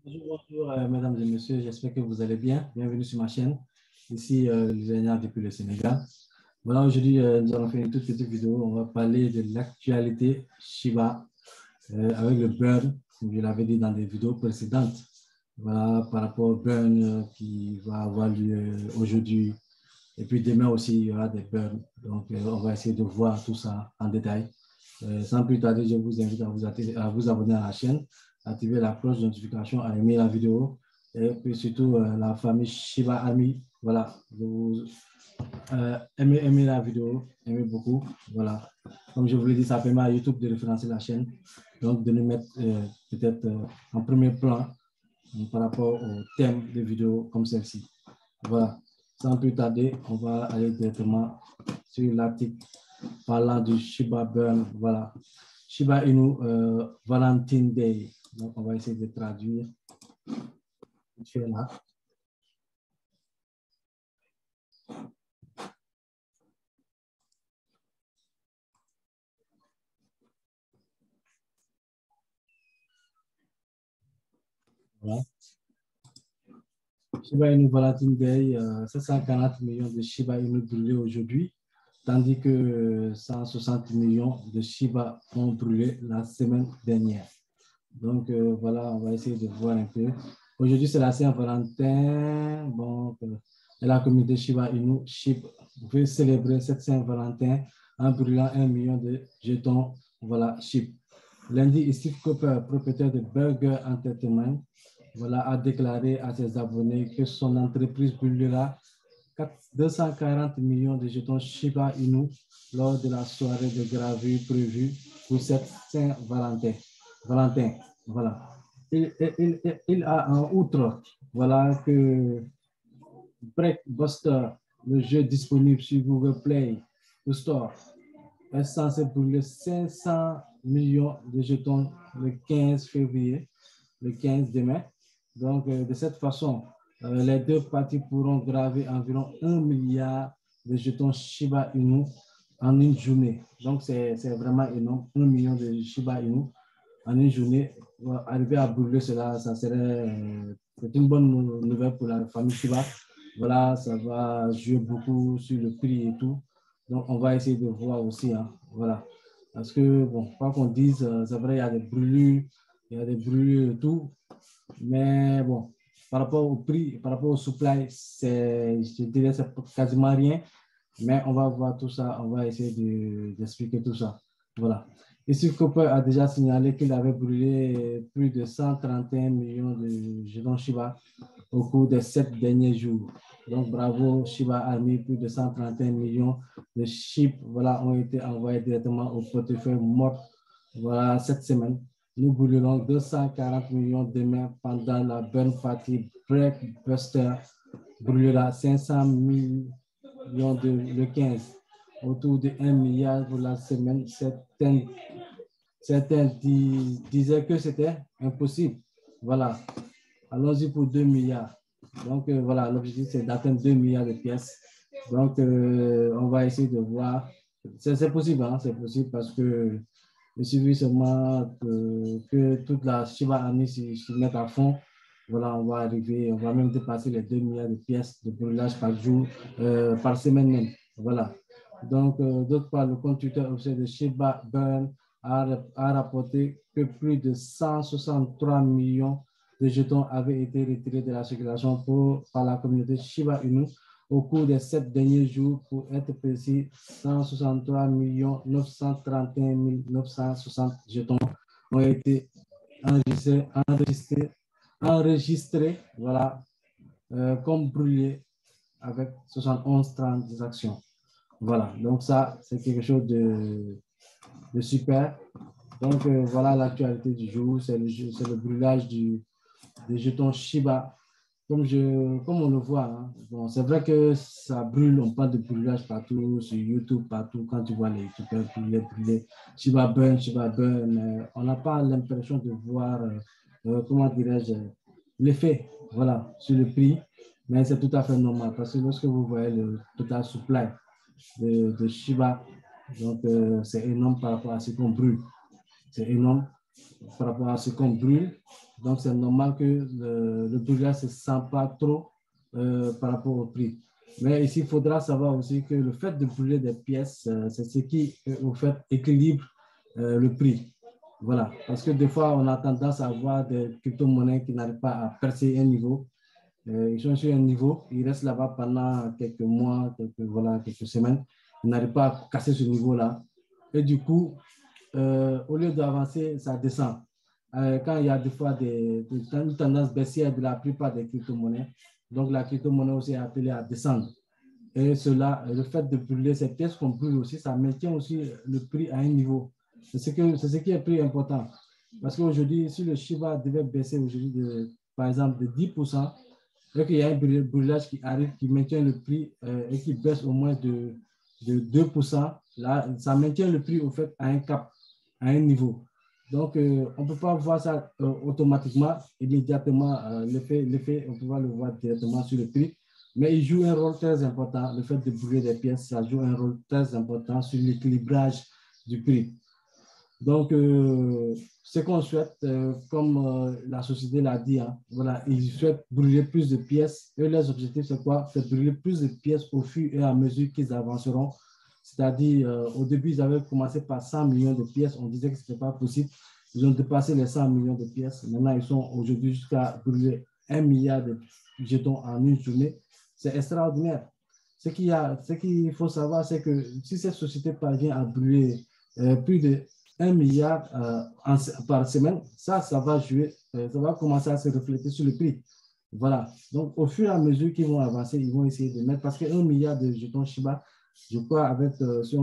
Bonjour, mesdames et messieurs, j'espère que vous allez bien. Bienvenue sur ma chaîne. Ici, Liliana depuis le Sénégal. Voilà, aujourd'hui, nous allons faire une toute petite vidéo. On va parler de l'actualité Shiba avec le burn, comme je l'avais dit dans des vidéos précédentes. Voilà, par rapport au burn qui va avoir lieu aujourd'hui. Et puis demain aussi, il y aura des burns. Donc, on va essayer de voir tout ça en détail. Sans plus tarder, je vous invite à vous abonner à la chaîne, activer la cloche de notification, à aimer la vidéo et puis surtout la famille Shiba Ami. Voilà, aimez la vidéo, aimez beaucoup. Voilà, comme je vous l'ai dit, ça permet à YouTube de référencer la chaîne, donc de nous mettre peut-être en premier plan par rapport au thème de vidéos comme celle-ci. Voilà, sans plus tarder, on va aller directement sur l'article parlant du Shiba Burn. Voilà, Shiba Inu Valentine Day. Donc, on va essayer de traduire. Là. Voilà. Shiba Inu Valentine Day, 740 millions de Shiba Inu brûlés aujourd'hui, tandis que 160 millions de Shiba ont brûlé la semaine dernière. Donc, voilà, on va essayer de voir un peu. Aujourd'hui, c'est la Saint-Valentin. Bon, et la communauté Shiba Inu veut célébrer cette Saint-Valentin en brûlant 1 million de jetons. Voilà, SHIB. Lundi, Steve Cooper, propriétaire de Burger Entertainment, voilà, a déclaré à ses abonnés que son entreprise brûlera 240 millions de jetons Shiba Inu lors de la soirée de gravure prévue pour cette Saint-Valentin. Voilà. Il a en outre, voilà, que Breakbuster, le jeu disponible sur Google Play Store, est censé brûler 500 millions de jetons le 15 février, le 15 demain. Donc, de cette façon, les deux parties pourront graver environ 1 milliard de jetons Shiba Inu en une journée. Donc, c'est vraiment énorme, 1 million de Shiba Inu en une journée. Arriver à brûler cela, ça serait c'est une bonne nouvelle pour la famille Shiba. Voilà, ça va jouer beaucoup sur le prix et tout. Donc, on va essayer de voir aussi. Hein, voilà. Parce que, bon, quoi qu'on dise, c'est vrai, il y a des brûlures et tout. Mais bon, par rapport au prix, par rapport au supply, je dirais, c'est quasiment rien. Mais on va voir tout ça, on va essayer d'expliquer tout ça. Voilà. Et Steve Cooper a déjà signalé qu'il avait brûlé plus de 131 millions de jetons Shiba au cours des 7 derniers jours. Donc, bravo Shiba Army, plus de 131 millions de chips voilà, ont été envoyés directement au portefeuille mort voilà, cette semaine. Nous brûlerons 240 millions demain pendant la burn party. Breakbuster brûlera 500 millions le 15, autour de 1 milliard pour la semaine. Certains disaient que c'était impossible. Voilà. Allons-y pour 2 milliards. Donc, voilà, l'objectif, c'est d'atteindre 2 milliards de pièces. Donc, on va essayer de voir. C'est possible, hein, c'est possible parce que il suffit seulement que toute la Shiba Ami s'y mette à fond. Voilà, on va arriver, on va même dépasser les 2 milliards de pièces de brûlage par jour, par semaine même. Voilà. Donc, d'autre part, le compte Twitter officiel de Shiba Burn a rapporté que plus de 163 millions de jetons avaient été retirés de la circulation par la communauté Shiba Inu au cours des 7 derniers jours, pour être précis, 163 931 960 jetons ont été enregistrés voilà, comme brûlés avec 71 transactions. Voilà, donc ça, c'est quelque chose de super. Donc, voilà l'actualité du jour, c'est le brûlage des jetons Shiba. Comme on le voit, hein. Bon, c'est vrai que ça brûle, on parle de brûlage partout, sur YouTube, partout, quand tu vois les YouTubeurs brûler, Shiba Burn, mais on n'a pas l'impression de voir, comment dirais-je, l'effet, voilà, sur le prix, mais c'est tout à fait normal, parce que lorsque vous voyez le total supply de Shiba, donc c'est énorme par rapport à ce qu'on brûle, c'est énorme. par rapport à ce qu'on brûle. Donc, c'est normal que le brûlage ne se sent pas trop par rapport au prix. Mais ici, il faudra savoir aussi que le fait de brûler des pièces, c'est ce qui, au fait, équilibre le prix. Voilà. Parce que des fois, on a tendance à avoir des crypto-monnaies qui n'arrivent pas à percer un niveau. Ils sont sur un niveau, ils restent là-bas pendant quelques mois, quelques semaines. Ils n'arrivent pas à casser ce niveau-là. Et du coup, au lieu d'avancer, ça descend. Quand il y a des fois une tendance baissière de la plupart des crypto-monnaies, donc la crypto-monnaie aussi est appelée à descendre. Et cela, le fait de brûler ces pièces qu'on brûle aussi, ça maintient aussi le prix à un niveau. C'est ce qui est le plus important. Parce qu'aujourd'hui, si le Shiba devait baisser aujourd'hui, par exemple, de 10%, et qu'il y a un brûlage qui arrive, qui maintient le prix et qui baisse au moins de 2%, là, ça maintient le prix au fait à un cap, à un niveau. Donc, on ne peut pas voir ça automatiquement, immédiatement, l'effet, on peut pas le voir directement sur le prix, mais il joue un rôle très important. Le fait de brûler des pièces, ça joue un rôle très important sur l'équilibrage du prix. Donc, ce qu'on souhaite, comme la société l'a dit, hein, voilà, ils souhaitent brûler plus de pièces. Et leurs objectifs, c'est quoi? C'est brûler plus de pièces au fur et à mesure qu'ils avanceront. C'est-à-dire, au début, ils avaient commencé par 100 millions de pièces. On disait que ce n'était pas possible. Ils ont dépassé les 100 millions de pièces. Maintenant, ils sont aujourd'hui jusqu'à brûler 1 milliard de jetons en une journée. C'est extraordinaire. Ce qu'il faut savoir, c'est que si cette société parvient à brûler plus de 1 milliard par semaine, ça va jouer, ça va commencer à se refléter sur le prix. Voilà. Donc, au fur et à mesure qu'ils vont avancer, ils vont essayer de mettre, parce que 1 milliard de jetons Shiba, je crois, avec, si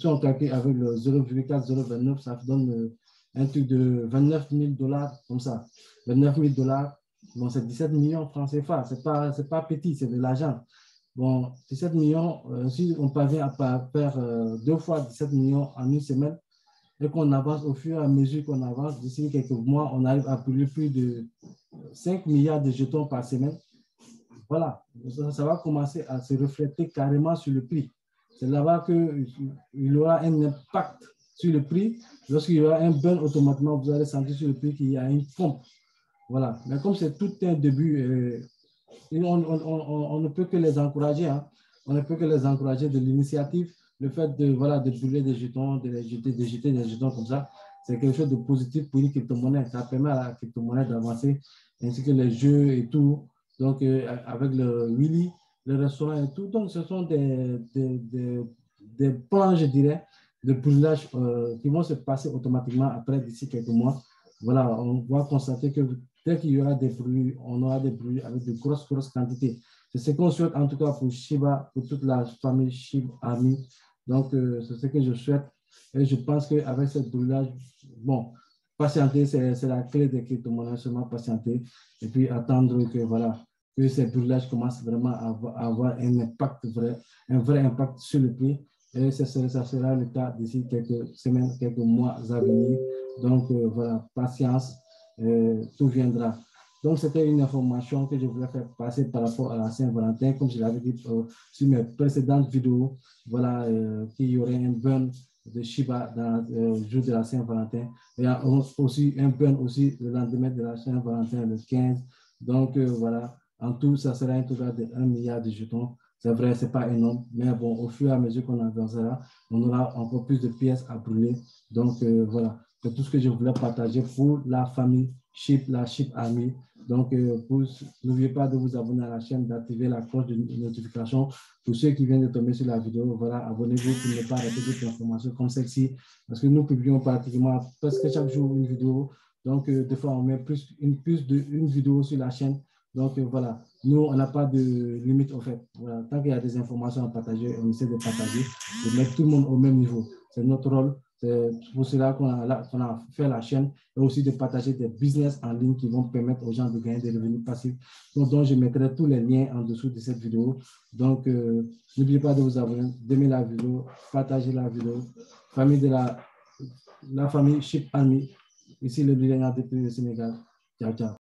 on calcule avec le 0,4029, ça donne un truc de 29 000 $, comme ça. 29 000 $, bon, c'est 17 millions de francs CFA. C'est pas petit, c'est de l'argent. Bon, 17 millions, si on parvient à faire 2 fois 17 millions en une semaine, et qu'on avance au fur et à mesure qu'on avance, d'ici quelques mois, on arrive à brûler plus de 5 milliards de jetons par semaine. Voilà, ça va commencer à se refléter carrément sur le prix. C'est là-bas qu'il y aura un impact sur le prix. Lorsqu'il y aura un burn, automatiquement, vous allez sentir sur le prix qu'il y a une pompe. Voilà, mais comme c'est tout un début, on ne peut que les encourager. Hein. On ne peut que les encourager de l'initiative. Le fait de brûler des jetons, de jeter des jetons comme ça, c'est quelque chose de positif pour une crypto-monnaie. Ça permet à la crypto-monnaie d'avancer, ainsi que les jeux et tout. Donc, avec le Willy, le restaurant et tout. Donc, ce sont des plans, je dirais, de brûlage qui vont se passer automatiquement après, d'ici quelques mois. Voilà, on va constater que dès qu'il y aura des bruits, on aura des bruits avec de grosses quantités. C'est ce qu'on souhaite en tout cas pour Shiba, pour toute la famille Shiba Army. Donc, c'est ce que je souhaite. Et je pense qu'avec ce brûlage, bon, patienter, c'est la clé des crypto-monnaies, seulement patienter. Et puis attendre que, voilà, que ces brûlages commencent vraiment à avoir un impact un vrai impact sur le prix. Et ça sera le cas d'ici quelques semaines, quelques mois à venir. Donc, voilà, patience, tout viendra. Donc, c'était une information que je voulais faire passer par rapport à la Saint-Valentin. Comme je l'avais dit sur mes précédentes vidéos, voilà, qu'il y aurait un burn de Shiba dans le jour de la Saint-Valentin. Il y a aussi un burn aussi le lendemain de la Saint-Valentin, le 15. Donc, voilà, en tout, ça sera un total de 1 milliard de jetons. C'est vrai, ce n'est pas énorme, mais bon, au fur et à mesure qu'on avancera, on aura encore plus de pièces à brûler. Donc, voilà, c'est tout ce que je voulais partager pour la famille la Ship Army. Donc, n'oubliez pas de vous abonner à la chaîne, d'activer la cloche de notification. Pour ceux qui viennent de tomber sur la vidéo, voilà, abonnez-vous pour ne pas rater d'autres informations comme celle-ci. Parce que nous publions pratiquement presque chaque jour une vidéo. Donc, des fois, on met une vidéo sur la chaîne. Donc, voilà, nous, on n'a pas de limite au fait. Voilà, tant qu'il y a des informations à partager, on essaie de partager, de mettre tout le monde au même niveau. C'est notre rôle. C'est pour cela qu'on a fait la chaîne et aussi de partager des business en ligne qui vont permettre aux gens de gagner des revenus passifs. Donc je mettrai tous les liens en dessous de cette vidéo. Donc, n'oubliez pas de vous abonner, d'aimer la vidéo, partager la vidéo. Famille de la famille Ship Army, ici le millénaire depuis le Sénégal. Ciao, ciao.